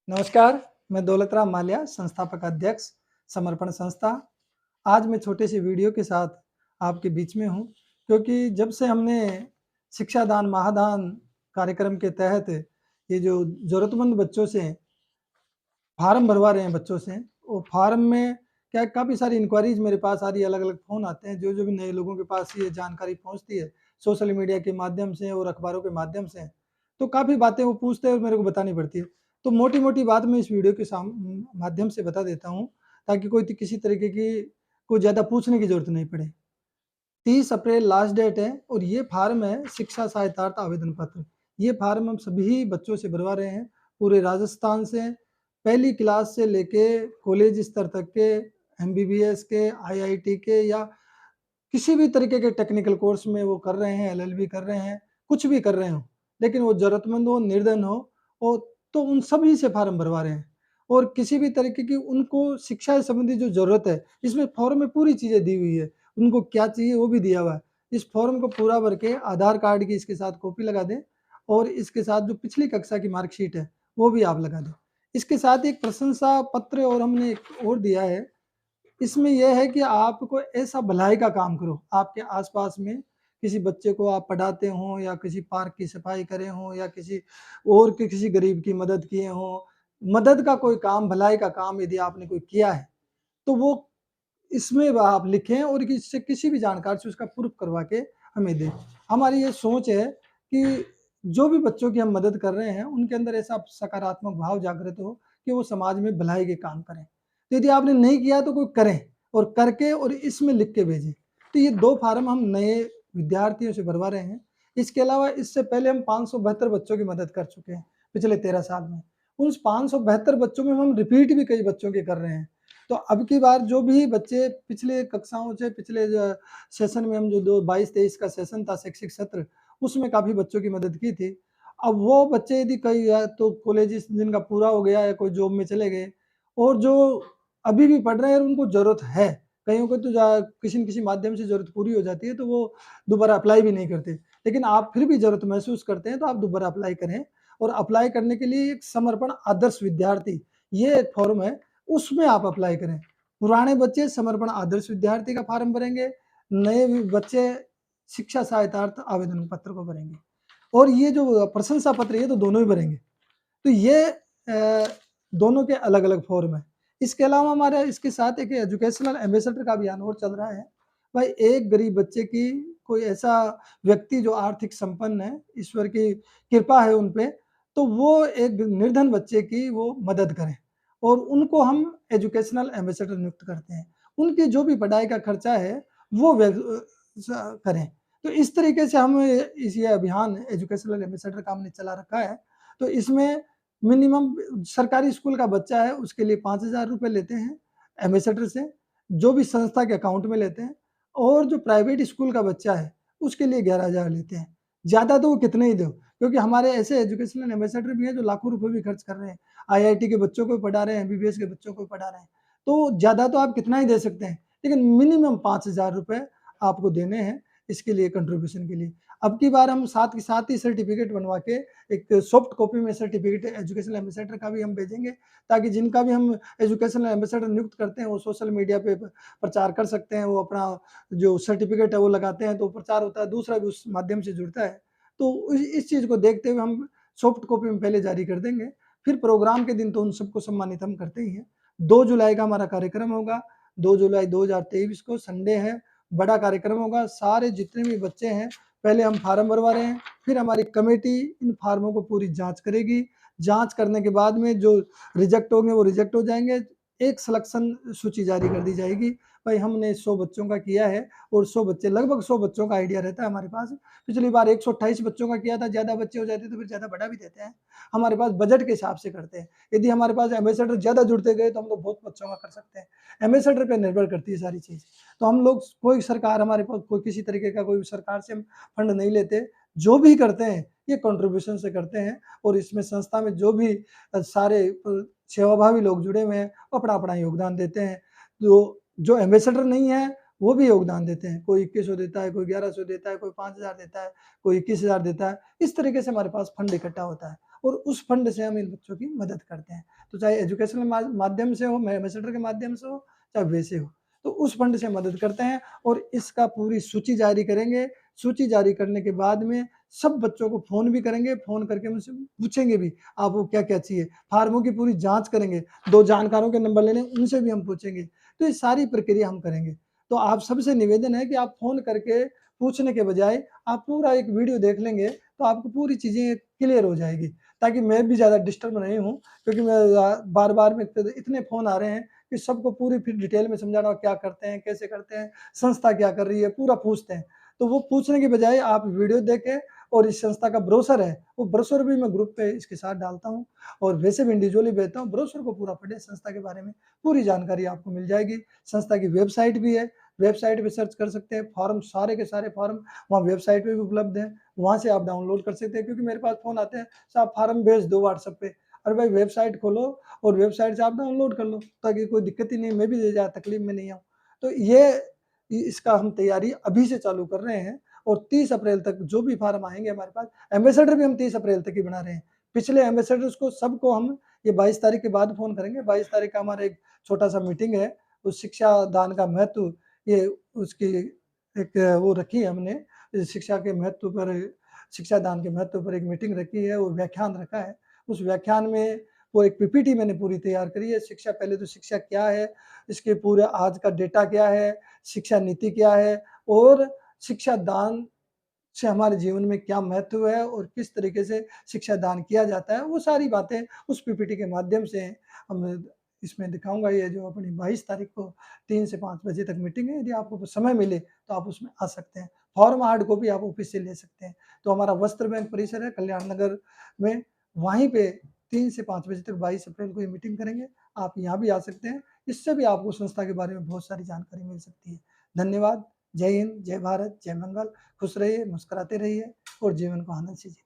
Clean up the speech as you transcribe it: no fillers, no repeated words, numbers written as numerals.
नमस्कार, मैं दौलत राम माल्या, संस्थापक अध्यक्ष, समर्पण संस्था। आज मैं छोटे से वीडियो के साथ आपके बीच में हूँ, क्योंकि जब से हमने शिक्षादान महादान कार्यक्रम के तहत ये जो ज़रूरतमंद बच्चों से फार्म भरवा रहे हैं बच्चों से, वो फार्म में क्या काफ़ी सारी इंक्वायरीज़ मेरे पास आ रही है, अलग-अलग फ़ोन आते हैं, जो भी नए लोगों के पास ये जानकारी पहुँचती है, सोशल मीडिया के माध्यम से और अखबारों के माध्यम से, तो काफ़ी बातें वो पूछते हैं और मेरे को बतानी पड़ती है। तो मोटी-मोटी बात मैं इस वीडियो के माध्यम से बता देता हूँ, ताकि कोई किसी तरीके की कोई ज़्यादा पूछने की ज़रूरत नहीं पड़े। 30 अप्रैल लास्ट डेट है और ये फार्म है शिक्षा सहायतार्थ आवेदन पत्र। ये फार्म हम सभी बच्चों से भरवा रहे हैं, पूरे राजस्थान से, पहली क्लास से लेके कॉलेज स्तर तक के, एमबीबीएस के, आईआईटी के या किसी भी तरीके के टेक्निकल कोर्स में वो कर रहे हैं, एलएलबी कर रहे हैं, कुछ भी कर रहे हों, लेकिन वो ज़रूरतमंद हो, निर्धन हो, तो उन सभी से फार्म भरवा रहे हैं। और किसी भी तरीके की उनको शिक्षा से संबंधित जो ज़रूरत है, इसमें फॉर्म में पूरी चीज़ें दी हुई है। उनको क्या चाहिए वो भी दिया हुआ है। इस फॉर्म को पूरा भर के आधार कार्ड की इसके साथ कॉपी लगा दें और इसके साथ जो पिछली कक्षा की मार्कशीट है, वो भी आप लगा दें। इसके साथ एक प्रशंसा पत्र और हमने एक और दिया है, इसमें यह है कि आपको ऐसा भलाई का काम करो, आपके आस-पास में किसी बच्चे को आप पढ़ाते हों या किसी पार्क की सफाई करे हों या किसी और के किसी गरीब की मदद किए हों, मदद का कोई काम, भलाई का काम यदि आपने कोई किया है, तो वो इसमें आप लिखें और इससे किसी भी जानकार से उसका प्रूफ करवा के हमें दें। हमारी ये सोच है कि जो भी बच्चों की हम मदद कर रहे हैं, उनके अंदर ऐसा सकारात्मक भाव जागृत हो कि वो समाज में भलाई के काम करें। तो यदि आपने नहीं किया तो कोई करें और करके और इसमें लिख के भेजें। तो ये 2 फार्म हम नए विद्यार्थियों से भरवा रहे हैं। इसके अलावा इससे पहले हम 572 बच्चों की मदद कर चुके हैं, पिछले 13 साल में। उस 572 बच्चों में हम रिपीट भी कई बच्चों के कर रहे हैं। तो अब की बार जो भी बच्चे पिछले कक्षाओं से पिछले सेशन में हम जो 22-23 का सेशन था शैक्षिक सत्र, उसमें काफ़ी बच्चों की मदद की थी। अब वो बच्चे यदि कई या तो कॉलेजेस जिनका पूरा हो गया या कोई जॉब में चले गए और जो अभी भी पढ़ रहे हैं और उनको ज़रूरत है, कईयों को तो किसी न किसी माध्यम से ज़रूरत पूरी हो जाती है तो वो दोबारा अप्लाई भी नहीं करते। लेकिन आप फिर भी ज़रूरत महसूस करते हैं तो आप दोबारा अप्लाई करें और अप्लाई करने के लिए एक समर्पण आदर्श विद्यार्थी, ये एक फॉर्म है, उसमें आप अप्लाई करें। पुराने बच्चे समर्पण आदर्श विद्यार्थी का फॉर्म भरेंगे, नए बच्चे शिक्षा सहायतार्थ आवेदन पत्र को भरेंगे और ये जो प्रशंसा पत्र ये तो दोनों ही भरेंगे। तो ये दोनों के अलग-अलग फॉर्म हैं। इसके अलावा हमारे इसके साथ एक एजुकेशनल एम्बेसडर का अभियान और चल रहा है। भाई एक गरीब बच्चे की कोई ऐसा व्यक्ति जो आर्थिक संपन्न है, ईश्वर की कृपा है उन पे, तो वो एक निर्धन बच्चे की वो मदद करें और उनको हम एजुकेशनल एम्बेसडर नियुक्त करते हैं। उनकी जो भी पढ़ाई का खर्चा है, वो करें। तो इस तरीके से हम इस ये अभियान एजुकेशनल एम्बेसडर का हमने चला रखा है। तो इसमें मिनिमम सरकारी स्कूल का बच्चा है उसके लिए 5,000 रुपए लेते हैं एम्बेसडर से, जो भी संस्था के अकाउंट में लेते हैं और जो प्राइवेट स्कूल का बच्चा है, उसके लिए 11,000 लेते हैं। ज़्यादा तो वो कितने ही दो, क्योंकि हमारे ऐसे एजुकेशनल एम्बेसडर भी हैं जो लाखों रुपए भी खर्च कर रहे हैं। आईआईटी के बच्चों को भी पढ़ा रहे हैं, एमबीबीएस के बच्चों को भी पढ़ा रहे हैं। तो ज़्यादा तो आप कितना ही दे सकते हैं, लेकिन मिनिमम 5,000 रुपए आपको देने हैं इसके लिए कंट्रीब्यूशन के लिए। अब की बार हम साथ के साथ ही सर्टिफिकेट बनवा के एक सॉफ्ट कॉपी में सर्टिफिकेट एजुकेशनल एम्बेसडर का भी हम भेजेंगे, ताकि जिनका भी हम एजुकेशनल एम्बेसडर नियुक्त करते हैं, वो सोशल मीडिया पे प्रचार कर सकते हैं, वो अपना जो सर्टिफिकेट है वो लगाते हैं तो प्रचार होता है, दूसरा भी उस माध्यम से जुड़ता है। तो इस चीज़ को देखते हुए हम सॉफ्ट कॉपी में पहले जारी कर देंगे, फिर प्रोग्राम के दिन तो उन सबको सम्मानित हम करते ही हैं। 2 जुलाई का हमारा कार्यक्रम होगा, 2 जुलाई 2023 को संडे है, बड़ा कार्यक्रम होगा, सारे जितने भी बच्चे हैं, पहले हम फार्म भरवा रहे हैं, फिर हमारी कमेटी इन फार्मों को पूरी जाँच करेगी। जाँच करने के बाद में जो रिजेक्ट होंगे वो रिजेक्ट हो जाएँगे। एक सिलेक्शन सूची जारी कर दी जाएगी। भाई हमने 100 बच्चों का किया है और 100 बच्चे लगभग 100 बच्चों का आइडिया रहता है हमारे पास। पिछली बार 128 बच्चों का किया था, ज़्यादा बच्चे हो जाते तो फिर ज़्यादा बढ़ा भी देते हैं। हमारे पास बजट के हिसाब से करते हैं। यदि हमारे पास एम्बेसडर ज़्यादा जुड़ते गए तो हम तो बहुत बच्चों का कर सकते हैं। एम्बेसडर पे निर्भर करती है सारी चीज़। तो हम लोग कोई सरकार हमारे पास कोई किसी तरीके का कोई सरकार से हम फंड नहीं लेते। जो भी करते हैं, ये कंट्रीब्यूशन से करते हैं और इसमें संस्था में जो भी सारे सेवाभावी लोग जुड़े हुए हैं, वो अपना-अपना योगदान देते हैं। जो एम्बेसडर नहीं है, वो भी योगदान देते हैं। कोई 2100 देता है, कोई 1100 देता है, कोई 5,000 देता है, कोई 21,000 देता है। इस तरीके से हमारे पास फंड इकट्ठा होता है और उस फंड से हम इन बच्चों की मदद करते हैं। तो चाहे एजुकेशनल माध्यम से हो, एम्बेसडर के माध्यम से हो, चाहे वैसे हो, तो उस फंड से मदद करते हैं और इसका पूरी सूची जारी करेंगे। सूची जारी करने के बाद में सब बच्चों को फ़ोन भी करेंगे, फ़ोन करके उनसे पूछेंगे भी, आपको क्या-क्या चाहिए? फार्मों की पूरी जाँच करेंगे, 2 जानकारों के नंबर लेने, उनसे भी हम पूछेंगे। तो ये सारी प्रक्रिया हम करेंगे। तो आप सबसे निवेदन है कि आप फ़ोन करके पूछने के बजाय आप पूरा एक वीडियो देख लेंगे, तो आपको पूरी चीज़ें क्लियर हो जाएगी, ताकि मैं भी ज़्यादा डिस्टर्ब नहीं हूँ, क्योंकि मैं बार-बार में इतने फ़ोन आ रहे हैं कि सबको पूरी फिर डिटेल में समझाना, क्या करते हैं, कैसे करते हैं, संस्था क्या कर रही है, पूरा पूछते हैं। तो वो पूछने की बजाय आप वीडियो देखें और इस संस्था का ब्रोशर है, वो ब्रोशर भी मैं ग्रुप पे इसके साथ डालता हूँ और वैसे भी इंडिविजुअली भेजता हूँ। ब्रोशर को पूरा पढ़ें, संस्था के बारे में पूरी जानकारी आपको मिल जाएगी। संस्था की वेबसाइट भी है, वेबसाइट पे सर्च कर सकते हैं, फॉर्म सारे के सारे फॉर्म वहाँ वेबसाइट पे भी उपलब्ध हैं, वहाँ से आप डाउनलोड कर सकते हैं। क्योंकि मेरे पास फ़ोन आते हैं, साहब फॉर्म भेज दो व्हाट्सएप पे। अरे भाई वेबसाइट खोलो और वेबसाइट से आप डाउनलोड कर लो, ताकि कोई दिक्कत ही नहीं, मैं भी ज़्यादा तकलीफ में नहीं आऊँ। तो ये इसका हम तैयारी अभी से चालू कर रहे हैं और 30 अप्रैल तक जो भी फॉर्म आएँगे हमारे पास, एम्बेसडर भी हम 30 अप्रैल तक ही बना रहे हैं। पिछले एम्बेसडर्स को सबको हम ये 22 तारीख के बाद फ़ोन करेंगे। 22 तारीख का हमारा एक छोटा-सा मीटिंग है, उस शिक्षा दान का महत्व, ये उसकी एक वो रखी है हमने, शिक्षा के महत्व पर, शिक्षा दान के महत्व पर एक मीटिंग रखी है और व्याख्यान रखा है। उस व्याख्यान में वो एक पीपीटी मैंने पूरी तैयार करी है। शिक्षा, पहले तो शिक्षा क्या है, इसके पूरे आज का डेटा क्या है, शिक्षा नीति क्या है और शिक्षा दान से हमारे जीवन में क्या महत्व है और किस तरीके से शिक्षा दान किया जाता है, वो सारी बातें उस पीपीटी के माध्यम से हम इसमें दिखाऊँगा। ये जो अपनी 22 तारीख को 3 से 5 बजे तक मीटिंग है, यदि आपको समय मिले तो आप उसमें आ सकते हैं। फॉर्म हार्ड कॉपी आप ऑफिस से ले सकते हैं। तो हमारा वस्त्र बैंक परिसर है कल्याण नगर में, वहीं पे 3 से 5 बजे तक 22 अप्रैल को ये मीटिंग करेंगे। आप यहाँ भी आ सकते हैं, इससे भी आपको संस्था के बारे में बहुत सारी जानकारी मिल सकती है। धन्यवाद। जय हिंद, जय भारत, जय मंगल। खुश रहिए, मुस्कुराते रहिए और जीवन को आनंद से जिए।